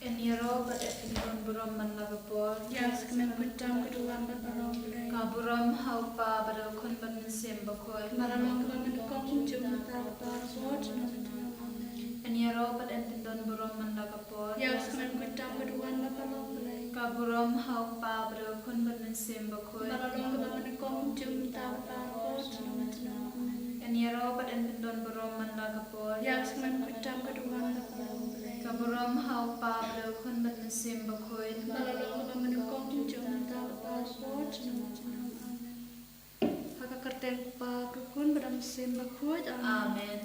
En Europa efindon burom manlagapor. Yes, kami putam kedua berbarong lay. Kaburom haupa pada kun ban sembakoi. Maralong kami kong jum tar bot no. En Europa efindon burom manlagapor. Yes, kami putam kedua berbarong lay. Kaburom haupa pada kun ban sembakoi. Maralong kami kong jum tar bot no. En Europa efindon burom manlagapor. Yes, kami putam kedua berbarong lay. Kaburom haupa pada kun ban sembakoi. Maralong kami kong jum tar bot no. Kerten pa kukun beram sembakoi. Amen.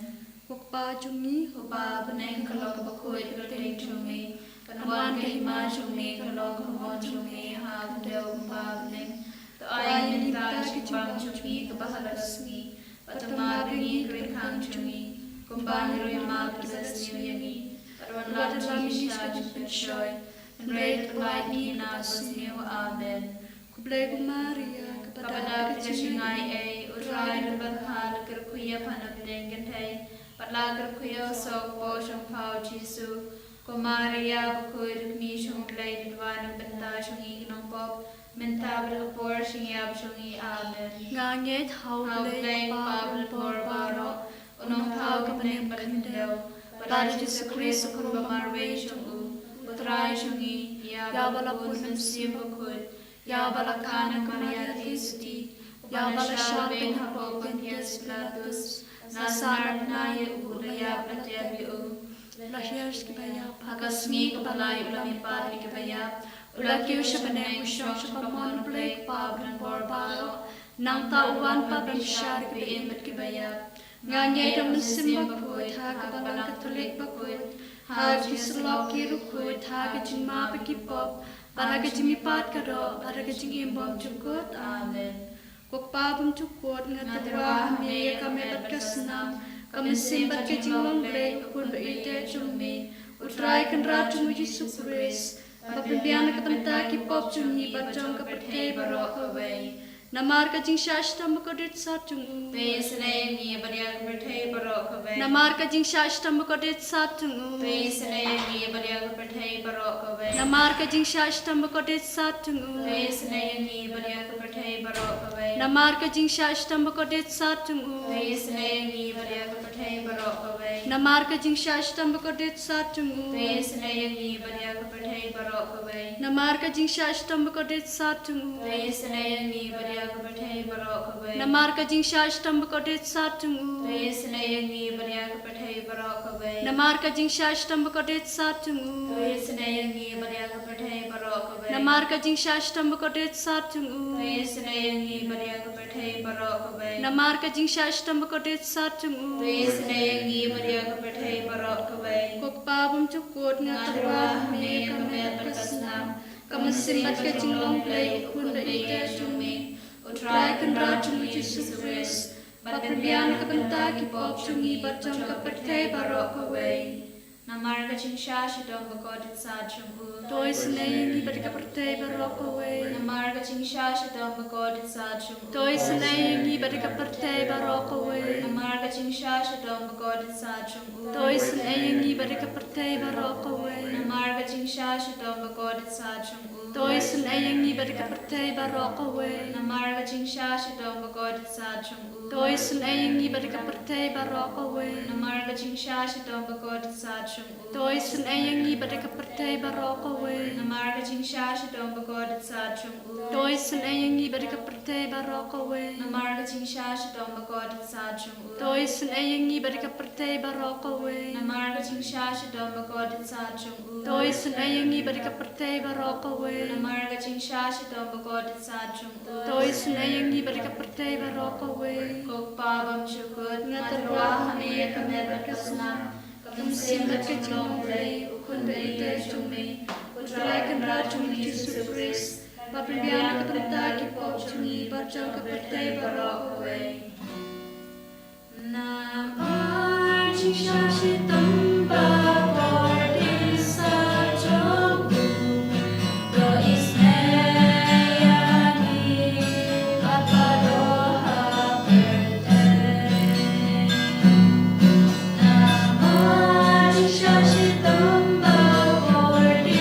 Wakpa jungi Upa peneng kalok bakoi kerteng cumi. Kanuan kahima cumi kalok kumon cumi ha kudel kumpa peneng. Toai minta cimbang cumi kebahalasmi. Patama bengi kerikang cumi. Kumbang rima kisasni yangi. Paduan lati misha jupenshoy. Enrei tulai ni nasniu. Amen. Kublai Maria Kepada pejasingai utrai dan berhal kerkuya panap dengan hai. Patla kerkuya sok po shong pau Jisu. Ko Maria bakoi rukmi shong play didwan benta shong ignong pop. Menta berkepor shing yab shong i. Amen. Nganget hau play pabel por baro. Unong pau kepening berhindau. Pada Jisu Kristus kurba marwe shong u. Utrai shong i. Ya balapun mensim bakoi. Ya balakana Maria Kristi, ya balasya bin hapo Pontius Pilatus, nasar na ye ulaya pratyabio, lahir kibaya hagasmi kapalay ulami pari kibaya, ulakyu siya panay usyong siya pamon play pabran borbaro, nang tauan pabran siya kibayin mat kibaya, nganyay daman simbakut, hakabalang katolik bakut, hagisulok kirukut, hagajin mapakipop, para kajing ipat kado, para kajing imbom cukut. Amen. Kok pabum cukut ngatwa me kami berkesnam, kami simbat kajing longle kun beite cumi, utrai kan ratu Yesus Kristus, bapimpian ketemta kipop cumi bacong kepercay barok away. Namar kajing shashtam kodit satungu. Pesenengi bariak bertay barok away. Namar kajing shashtam kodit satungu. Pesenengi bariak bertay barok away. Namar kajing shashtam kodit satungu. Pesenengi bariak bertay barok away. Namar kajing shashtam kodit satungu. Pesenengi bariak bertay barok away. Namar kajing shashtam kodit satungu. Pesenengi bariak bertay barok away. Namar kajing shashtam kodit satungu. Pesenengi bariak bertay barok away. Namar kajing shashtam kodit satungu. Pesenengi bariak bertay barok away. Namar kajing shashtam kodit satungu. Pesenengi bariak bertay barok away. Namar kajing shashtam kodit satungu. Pesenengi bariak bertay barok away. Namar kajing shashtam kodit satungu. Pesenengi bariak bertay barok away. Kok pabum cukut ngatwa me kami berkesnam, kami simbat kajing longle kun beite cumi. Utrai kan ratu Yesus Kristus, bapimpian kebenta kipop cumi bacong kepercay barok away. Namar kajing shashi dong bakodit sa chungu. Toy senay ni badi kepercay barok away. Namar kajing shashi dong bakodit sa chungu. Toy senay ni badi kepercay barok away. Namar kajing shashi dong bakodit sa chungu. Toy senay ni badi kepercay barok away. Namar kajing shashi dong bakodit sa chungu. Toy senay ni badi kepercay barok away. Namar kajing shashi dong bakodit sa chungu. Toy senay ni badi kepercay barok away. Namar kajing shashi dong bakodit sa chungu. Toy senay ni badi kepercay barok away. Namar kajing shashi dong bakodit sa chungu. Toy senay ni badi kepercay barok away. Namar kajing shashi dong bakodit sa chungu. Toy senay ni badi kepercay barok away. Namar kajing shashi dong bakodit sa chungu. Toy senay ni badi kepercay barok away. Namar kajing shashi dong bakodit sa chungu. Toy senay ni badi kepercay barok away. Kok pabam cukut ngatarwa hame kami berkesnam. Kami simbat kajing longle kun beite cumi. Utrai kan ratu Yesus Kristus, bapimpian ketemta kipop cumi bacong kepercay barok away. Namar kajing shashi dong bakodit sa chungu. Namar kajing shashi dong bakodit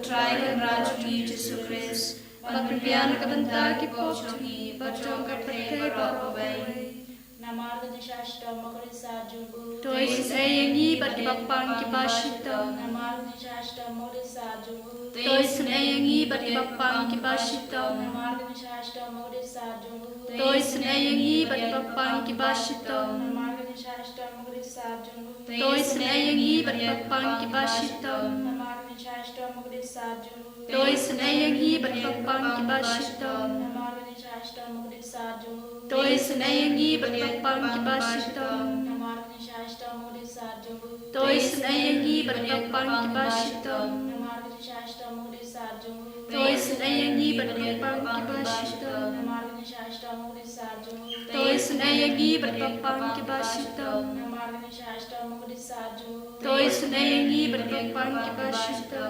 utrai kan rajungi Jesu Kris, Pagpimpian ka banta ki popchungi, bachong ka pate barokaway. Namarga ni Shashta Magari Sajubu. Tois ayangi bat ki papang ki basito. Namarga ni Shashta Magari Sajubu. Tois ayangi bat ki papang ki basito. Namarga ni Shashta Magari Sajubu. Tois ayangi bat ki papang ki basito. Namarga ni Shashta Magari Sajubu. Tois ayangi bat ki papang ki basito. Namarga ni Shashta Magari Sajubu. Tois ayangi bat ki papang ki basito. Namarga ni Shashta Magari Sajubu. Tois ayangi bat ki papang ki basito. Namarga ni Shashta Magari Sajubu. Tois ayangi bat ki papang ki basito. Namarga ni Shashta Magari Sajubu. Tois ayangi bat ki papang ki basito. Namarga ni Shashta Magari Sajubu. Tois ayangi bat ki papang ki basito. Namarga ni Shashta Magari Sajubu. Tois ayangi bat ki papang ki basito.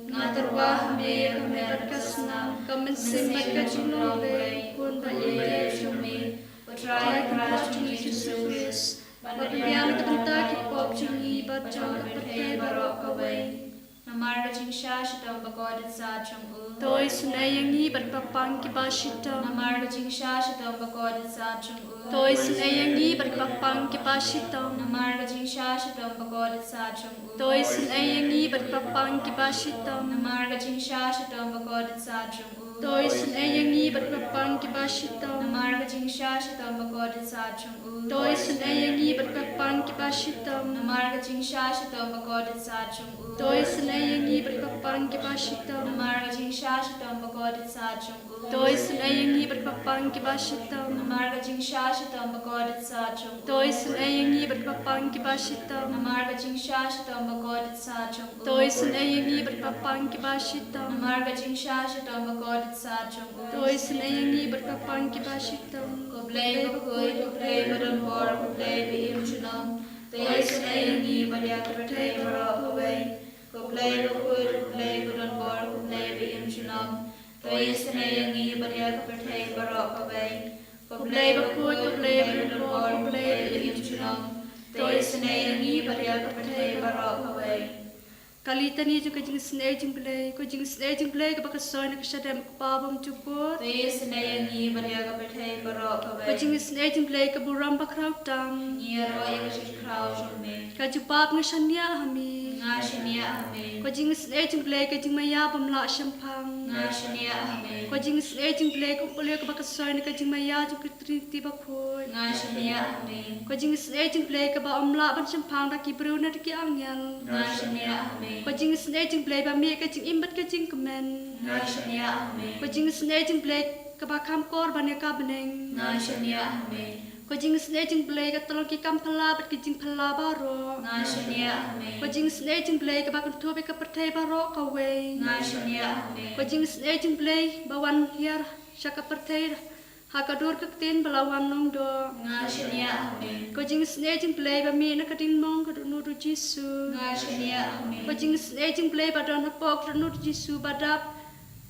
Ngaterwa me kami berkasna kami simbat kajulong le kun ba ite chumi utrai krajungi Jesu Kris Pagpimpian ka banta ki popchungi bachong ka pate barokaway. Namarga jing shashtam bagodit sajum u. Tois ayangi bat papang ki basito. Namarga jing shashtam bagodit sajum u. Tois ayangi bat papang ki basito. Namarga jing shashtam bagodit sajum u. Tois ayangi bat papang ki basito. Namarga jing shashtam bagodit sajum u. Tois ayangi bat papang ki basito. Namarga jing shashtam bagodit sajum u. Tois ayangi bat papang ki basito. Namarga jing shashtam bagodit sajum u. Tois ayangi bat papang ki basito. Namarga jing shashtam bagodit sajum u. Tois ayangi bat papang ki basito. Namarga jing shashtam bagodit sajum u. Tois ayangi bat papang ki basito. Namarga jing shashtam bagodit sajum u. Tois ayangi bat papang ki basito. Namarga jing shashtam bagodit sajum u. Tois ayangi bat papang ki basito. Koblay bakoy koblay badan bor koblay biim chunam. Tois ayangi badya kapatay barokaway. Koblay bakoy koblay badan bor koblay biim chunam. Tois ayangi badya kapatay barokaway. Koblay bakoy koblay badan bor koblay biim chunam. Tois ayangi badya kapatay barokaway. Kalita ni juga jing snake jing play ke bakas soy nak syadam pabam cukur. Tois ayangi badya kapatay Ko barokaway. jing snake jing play ke buram bakraw tam. Nyero yang sikraw jume. Ka jupap ngashania hami. Ngashania ame. Ko jing snake jing play ke jing maya pamla shampang. Ngashania ame. Ko jing snake jing play ko boleh ke bakas soy nak jing maya juk triti bakhoy. Ngashania ame. Ko jing snake jing play ke ba amla ban shampang dak ki bruna dak ki angel. Ngashania ame. Ko jing snake jing play ba me ke jing imbat ke jing kemen. Ngashania ame. Ko jing snake jing play ke ba kam kor ban ya ka beneng. Ngashania ame. Ko jing snake jing play ke tolong ki kam phala bat ki jing phala baro. Ngashania ame. Ko jing snake jing play ke ba kan tobe ke pertai baro ka we. Ngashania ame. Ko jing snake jing play ba wan hiar syaka pertai ha ka dor ka tin balawan nong do. Ngashania ame. Ko jing snake jing play ba mi na ka ding mong ka nu du Jesu. Ngashania ame. Ko jing snake jing play ba don ha pok nu du Jesu badap.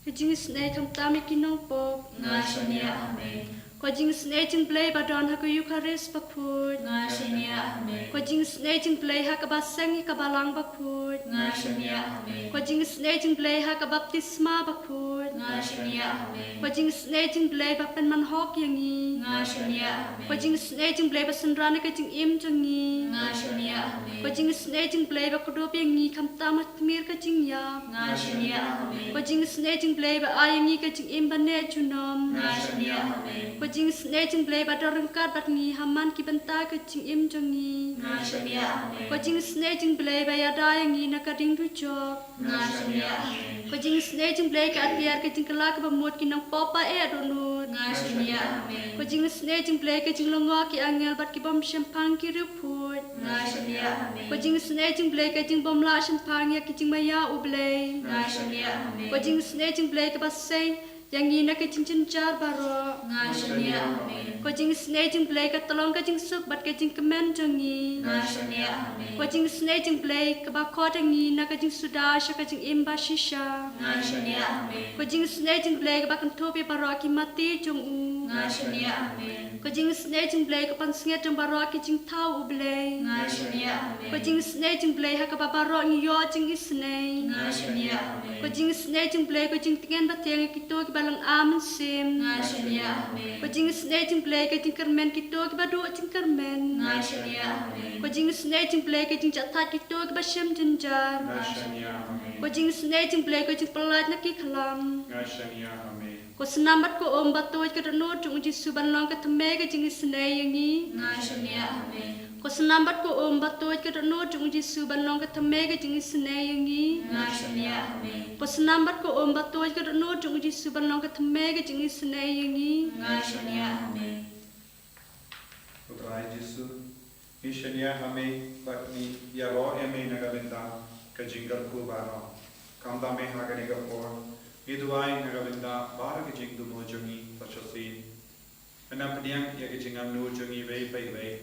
Ko jing snake kam tami ki nong pok. Ngashania ame. Ko jing snake jing play ba don ha ka Eucharist ba phut. Ngashania ame. Ko jing snake jing play ha ka ba sang ka balang ba phut. Ngashania ame. Ko jing snake jing play ha ka baptisma ba phut. Ngashania ame. Ko jing snake jing play ba pen man hok yang i. Ngashania Ko ame. jing snake jing play ba sandrana ka jing im jang i. Ngashania Ko ame. jing snake jing play ba kudop yang i kam tamat mir ka jing ya. Ngashania ame. Ko jing snake jing play ba ayang i ka jing im ba ne chunom. Ngashania ame. Ko jing snake jing play ba dorengkat bat ngi haman ki benta ka jing im jang i. Ngashania ame. Ko jing snake jing play ba ya da yang i na ka ding du jok. Ngashania ame. Ko jing snake jing play ka biar ka jing kala ka ba mot ki nang popa e adonut. Ngashania ame. Ko jing snake jing play ka jing longa ki angel bat ki bom champagne ki ruput. Ngashania ame. Ko jing snake jing play ka jing bom la champagne ya ki jing maya ublay. Ngashania ame. Ko jing snake jing play ka basay yang ina ka jing cincar baro. Ngashania ame. Ko jing snake jing play ka tolong ka jing suk bat ka jing kemen jangi. Ngashania ame. Ko jing snake jing play ka ba ko tangi na ka jing suda sha ka jing imba shisha. Ngashania ame. Ko jing snake jing play ka ba kan topi baro ki mati jong u. Ngashania ame. ko jing snei jing blai ko pan snget jang baro ki jing thau u blai Ngashania Amen. ko jing snei jing blai ha ka ba baro ni yo jing isnei Ngashania Amen. ko jing snei jing blai ko jing tingen ba teng ki to ki balang am sim Ngashania Amen. ko jing snei jing blai ko jing kermen ki to ki ba do jing kermen Ngashania Amen. ko jing snei jing blai ko jing chat ki to ki ba shem jinjar Ngashania Amen. ko jing snei jing blai ko jing pelat na ki khalam Ngashania Amen. ko senamat ko om batoj ke no chung ji suban long ke thme ke jing snei yangi Ngashania Amen. ko senamat ko om batoj ke no chung ji suban long ke thme ke jing snei yangi Ngashania Amen. ko senamat ko om batoj ke no chung ji suban long ke thme ke jing snei yangi Ngashania Amen. Putra Yesus, Ishania hame bakni ya ro eme nagalinda ka jingar ku baro. Kamda me hagane ka por. Iduai nagalinda bar ka jing du mo jongi pachasi. Anam padiang ya ka jingam no jongi vei pai vei.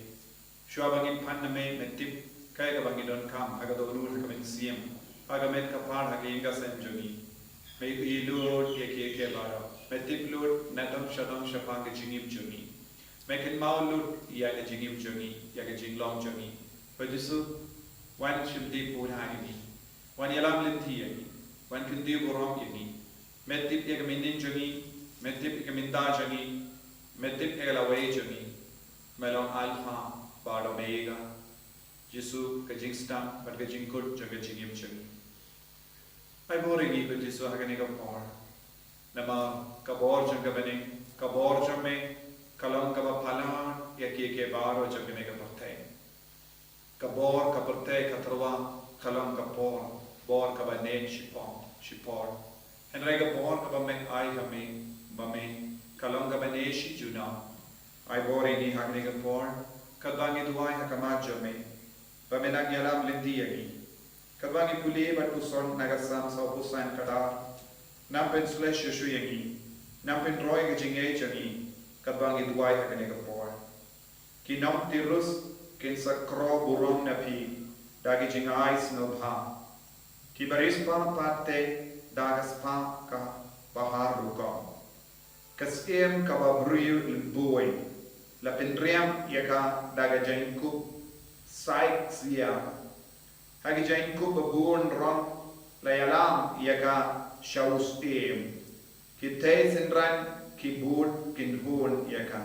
Shua bangin pan na me metip kai ka bangin don kam aga do nur ka ben siam. Aga met ka par ha inga sen jongi. Me ilur ye ke baro. Metip lur nadam shadam shapa ka jingim jongi. Makin maulud ya ke jingim jongi ya ke jinglong jongi. Pajisu wan shimdi pura ini. Wan yalam linti ini. Wan kundi borom ini. Metip ya ke minin jongi, metip ya ke minda jongi, metip ya ke lawai jongi. Melong alpha pada omega. Jisu ke jingstam pada ke jingkut jaga jingim jongi. Ai boring ini pajisu hagane ka por. Nama kabor janga bening kabor jamme kalam ka phalan ya ke baro jagne ka parthe kabor ka parthe ka tarwa kalam ka bor ka ba ne shipor en rega bor ka ba me ai ba me kalam ka ba ne shi juna ai bor ini hagne ka por ka bangi duai ha ka ma jame ba me nang yalam lendi yagi ka bangi puli ba tu son nagasam sa pusan kada nam pen slash shu yagi nam pen roi ka jinge jagi kabang iduai hakane ka por kinam tirus kin sakro burong napi dagi jingai sno bha ki baris pa patte dagas pa ka bahar ruka kasem ka babriu limbuai la pendriam yaka daga jainku saik sia hagi jainku babun ron la yalam yaka shaus em ki teisenran kibud kinbun yaka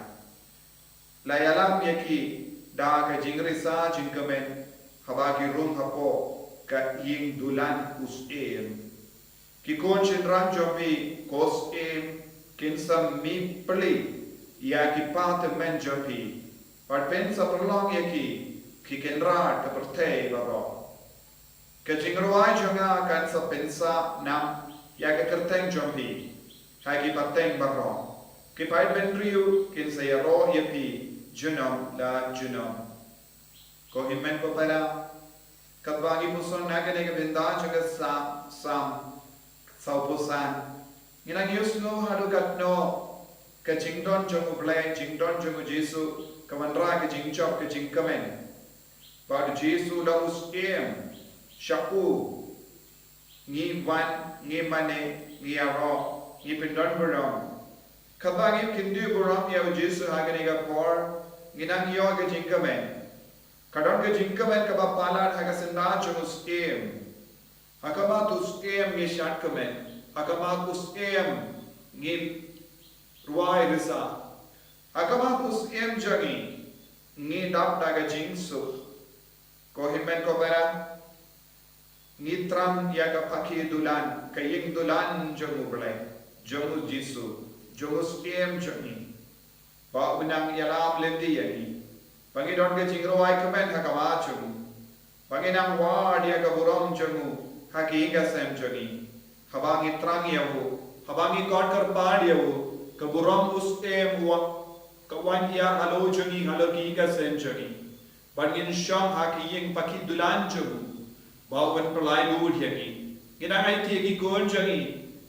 layalam yaki da ka jingrisa jinkamen habagi rum hapo ka ying dulan usem ki kon chinran jomi kos em kinsam mi pli yaki pat men jopi par pen sa prolong yaki ki kenra ka pertei baro ka jingroi jonga kan sa pensa nam yaka kerteng jopi Hagi pateng baro. Kipai benriu kin saya roh yepi junam la junam. Ko himen ko para kabagi puson nagane ke benda jaga sam saupusan. Inang yusno hadu katno ke jingdon jongu blai jingdon jongu Jesu kamanra ke jingchop ke jingkamen. Pada Jesu la usem shaku ngi van ngi mane ngi aro ni pendon beram kabagi kindu beram ya Jesu hagane ga por ginang yo ga jingkamen kadon ga jingkamen ka ba palar haga senda chus em hakama tus em ni shatkamen hakama tus em ni ruai risa hakama tus em jagi ni dap daga jingsu ko himen ko bara nitram ya ka pakhi dulan kaying dulan jamu belai jamu Jesu jamu skiem jami ba unang yalam lendi yani pangi don ke jingroi kamen hakama jamu pangi nang wa dia ka buram jamu haki ga sem jagi habangi trang yahu habangi kon kar pad yahu ka buram ustem wa ka wan ya halo jagi halo ki ga sem jagi bangin sham haki ying pakhi dulan jamu ba wan pralai lud yani ina ai ti ki kon jagi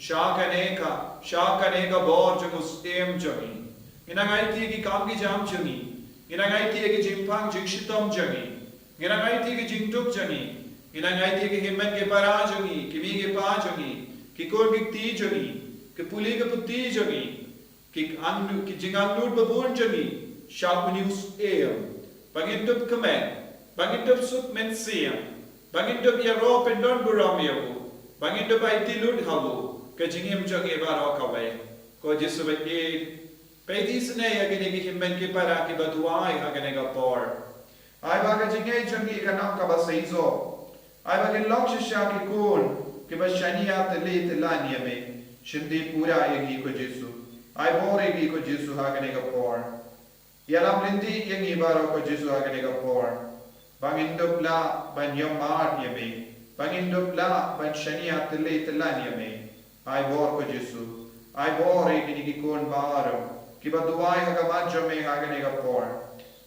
Shakaneka bor jamu stem jami. Inangai ti ki kam ki jam jami. Inangai ti ki jimpang jikshitam jami. Inangai ti ki jingtuk jami. Inangai ti ki himmet ke para jami. Kimi ke pa jami. Ki kor ki ti jami. Ki puli ke putti jami. Ki jingang lut babun jami. Shalmunius Bangindup Kamen, Bangindup Sup Mensiam, Bangindup Yaro Pendon Buramiabu, Bangindup Itilud Habu, Kajingim Jogi Barokaway, Kojisuba Pedisne Aganigi Himbenki Paraki Baduai Haganega Por. I Bagajinga Jungi Kanaka Basaizo. I Bagin Lokshaki Kun, Kibashania the late Laniame, Shindi Pura Egi Kojisu. I bore Egi Kojisu Haganega Por. Yalam Lindi Yangi Baro Kojisu Haganega Por. Bangindupla Banyomar Yame, Bangindupla Banshania the late Laniame. I bore Kojisu. I bore Egi Kun Baro. Kibaduai Hagamajame Haganega Por.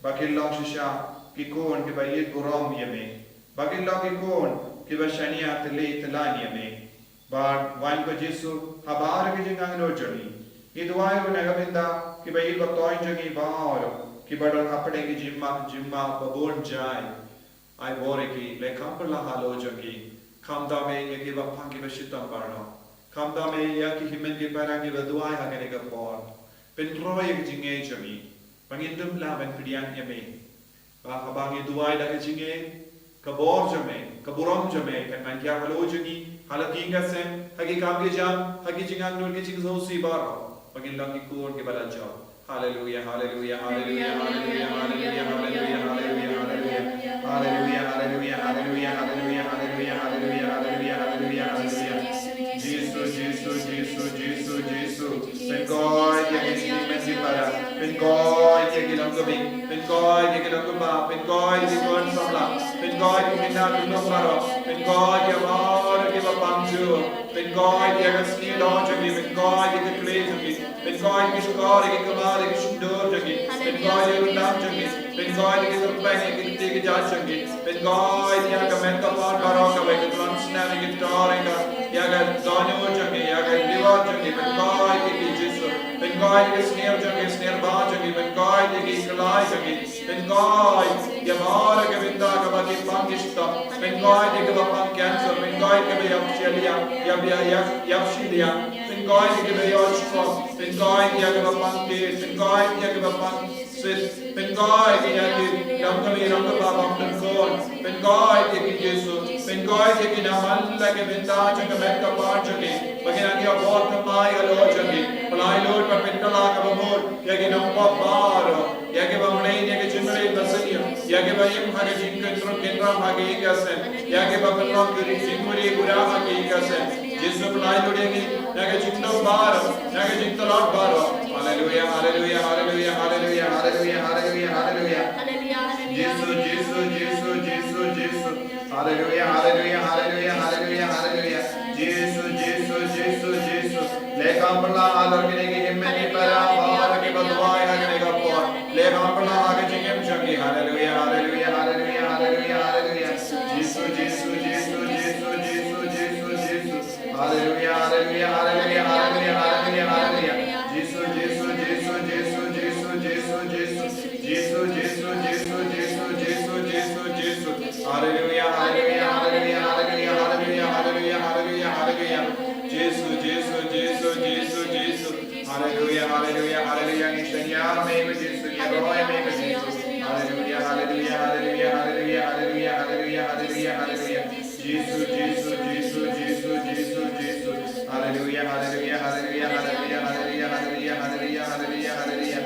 Bakil Lokshisha. Kikon kiba yid gurom yame, bagilla kikon kiba shania tele telani yame, bar wan ko Jesu habar ke jingang rojani, idwai ko nagabinda kiba yid ko toy jangi baor, kiba don apade ki jimma babon jai, ai bore ki le kampala halo jangi, kamda me ye kiba pangi ba shitam barno, kamda me ya ki himen ki parang kiba duai hagane ka por, penroy ki jinge jami, pangindum la ben pidian yame. Kabangi duai da kecingin, kabor jame, kaburam jame, kan mankia halo jangi, halatinga sem, hagi kam ke jam, hagi jingang nur ke jingzo si baro, pagin lang ikun ke balajo. Hallelujah, hallelujah, hallelujah, hallelujah, hallelujah, hallelujah, hallelujah, hallelujah, hallelujah, hallelujah, hallelujah, hallelujah, hallelujah, hallelujah, hallelujah, hallelujah. Jesus, Jesus, Jesus, Jesus, Jesus. Ben God, ye mengi para. Ben God, ye gilang gabing. Ben God, ye gilang gaba. Ben God, ye gilang samla. Ben God, ye minna tulong maro. Ben God, ye mar ke bapangju. Ben God, ye gasni launch me. Ben God, ye declare me. Ben God, ye shukar ye kamal ye shindur jagi. Ben God, ye rundam jagi. Ben God, ye surprise ye take judge jagi. Ben God, ye kamen ka par baro ka be drums na ye guitar ka. Ye ga dano jagi, ye ga liver jagi. Ben God, ye Jesus. Ben God, ye snare ba jagi. Ben God, ye kalai jagi. Ben God, ye mar ke binda ka ba ki pangishta. Ben God, ye ka pang cancer. Ben God, ye ka yapshilia. Ben God, ye ka yoshko. Ben God, ye ka pang ke. Ben God, ye ka pang sit. Ben God, ye ka ramkami baba kon. Ben God, ye ka Jesus. Ben God, ye ka namal la ke binda ka met ka par jagi. Bagina ki abot mai alo jagi. Palai lord pa pentala ka bamor. Ye ka nampa paro. Ye ka bamlei ye ka chimrei basaniya. Ye ka bayim ha ka jinkan trum kendra ha ka ikasen. Ye ka babalong ki jinguri gura ha ka ikasen. Jesus palai lord ye ki ye ka jingno baro. Ye ka jingtalot baro. Hallelujah, hallelujah, hallelujah, hallelujah, hallelujah, hallelujah, hallelujah. Jesus, Jesus, Jesus, Jesus, Jesus. Hallelujah, hallelujah, hallelujah, hallelujah, hallelujah. Jesus, Jesus, Jesus, Jesus. Lekam perla alor kini ki himmeti para bahar ki badwai hagane ka por. Lekam perla hage jingem jangi. Hallelujah, hallelujah, hallelujah, hallelujah, hallelujah. Jesus, Jesus, Jesus, Jesus, Jesus, Jesus, Jesus. Hallelujah, hallelujah, hallelujah, hallelujah, hallelujah, hallelujah. Jesus, Jesus, Jesus, Jesus, Jesus, Jesus, Jesus. Jesus, Jesus, Jesus, Jesus, Jesus, Jesus, Jesus. Hallelujah, hallelujah, hallelujah, hallelujah, hallelujah, hallelujah, hallelujah, hallelujah. Jesus, Jesus, Jesus, Jesus, Jesus. Hallelujah, hallelujah, hallelujah. Nishanya me with Jesus, Yeroy me with Jesus. Hallelujah, hallelujah, hallelujah, hallelujah, hallelujah, hallelujah, hallelujah, hallelujah. Jesus, Jesus, Jesus, Jesus, Jesus, Jesus. Hallelujah, hallelujah, hallelujah, hallelujah, hallelujah, hallelujah, hallelujah, hallelujah, hallelujah.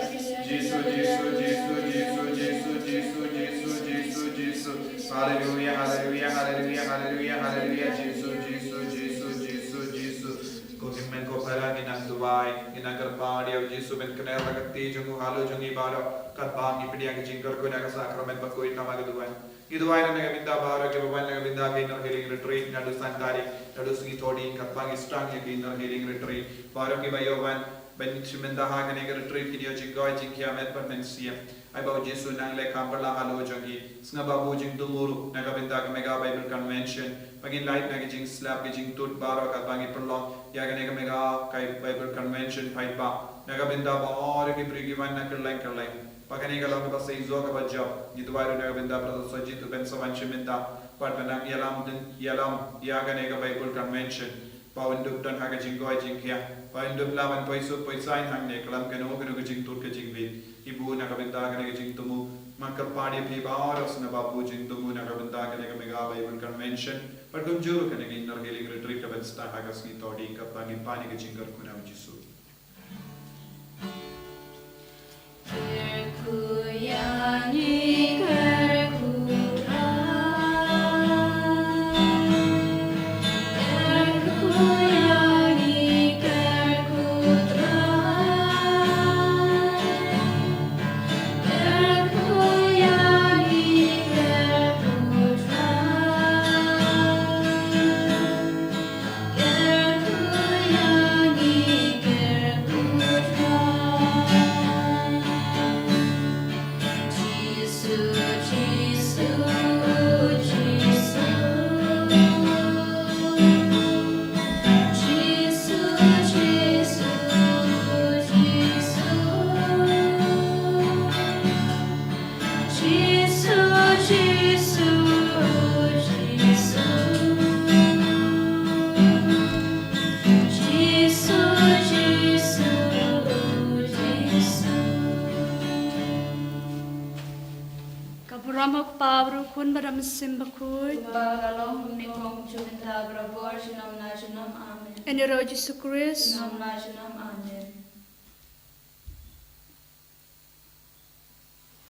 Jesus, Jesus, Jesus, Jesus, Jesus, Jesus, Jesus, Jesus, Jesus. Hallelujah, hallelujah, hallelujah, hallelujah, hallelujah. Jesus, Jesus, Jesus, Jesus, Jesus. Kokimen ko para ginang duwai, ginang karpadi of Jesus ben kanel lagati jungu halo jungi baro katbang ipidiang jingkar ko na sakramen bakoy na magaduwai. Iduwai na nagaminda baro ke baban nagaminda ke inner healing retreat na dusangkari na dusi thodi katbang istang ke inner healing retreat baro ke bayovan ben chiminda ha ke retreat ki dio jingoy jingkia met per mensia. Ai bau Jesus nang le kamperla halo jungi snga babu jing dumuru nagaminda ke mega Bible convention pagin light na jing slap ke jing tut baro katbang iperlong ya ke mega kai Bible convention fight ba nagabinda ba or ki prigi wan na kerleng pagani galang ba sei zo ka ba job ni duwai nagabinda brother Sajid ben sawan chiminda pat nang yalam ya ga Bible convention pa unduk dan haga jinggoy jingkia pa unduk lawan poisu poisain hang ne kalam ke no ke jing tut ke jing bit Ibu nakabinda ka jing tumu magkapadi pi oras na babu jing tumu nakabinda ka mega Bible convention par kunjuru ka naging nargiling retreat ka bensta hagas ni todi ka pani ka jingar kuna Jisu. Ramok pabru kun badam simbakui. Bagalong ni kong chuminta brabor sinam na sinam amen. En de Jesu Christ. Sinam na sinam amen.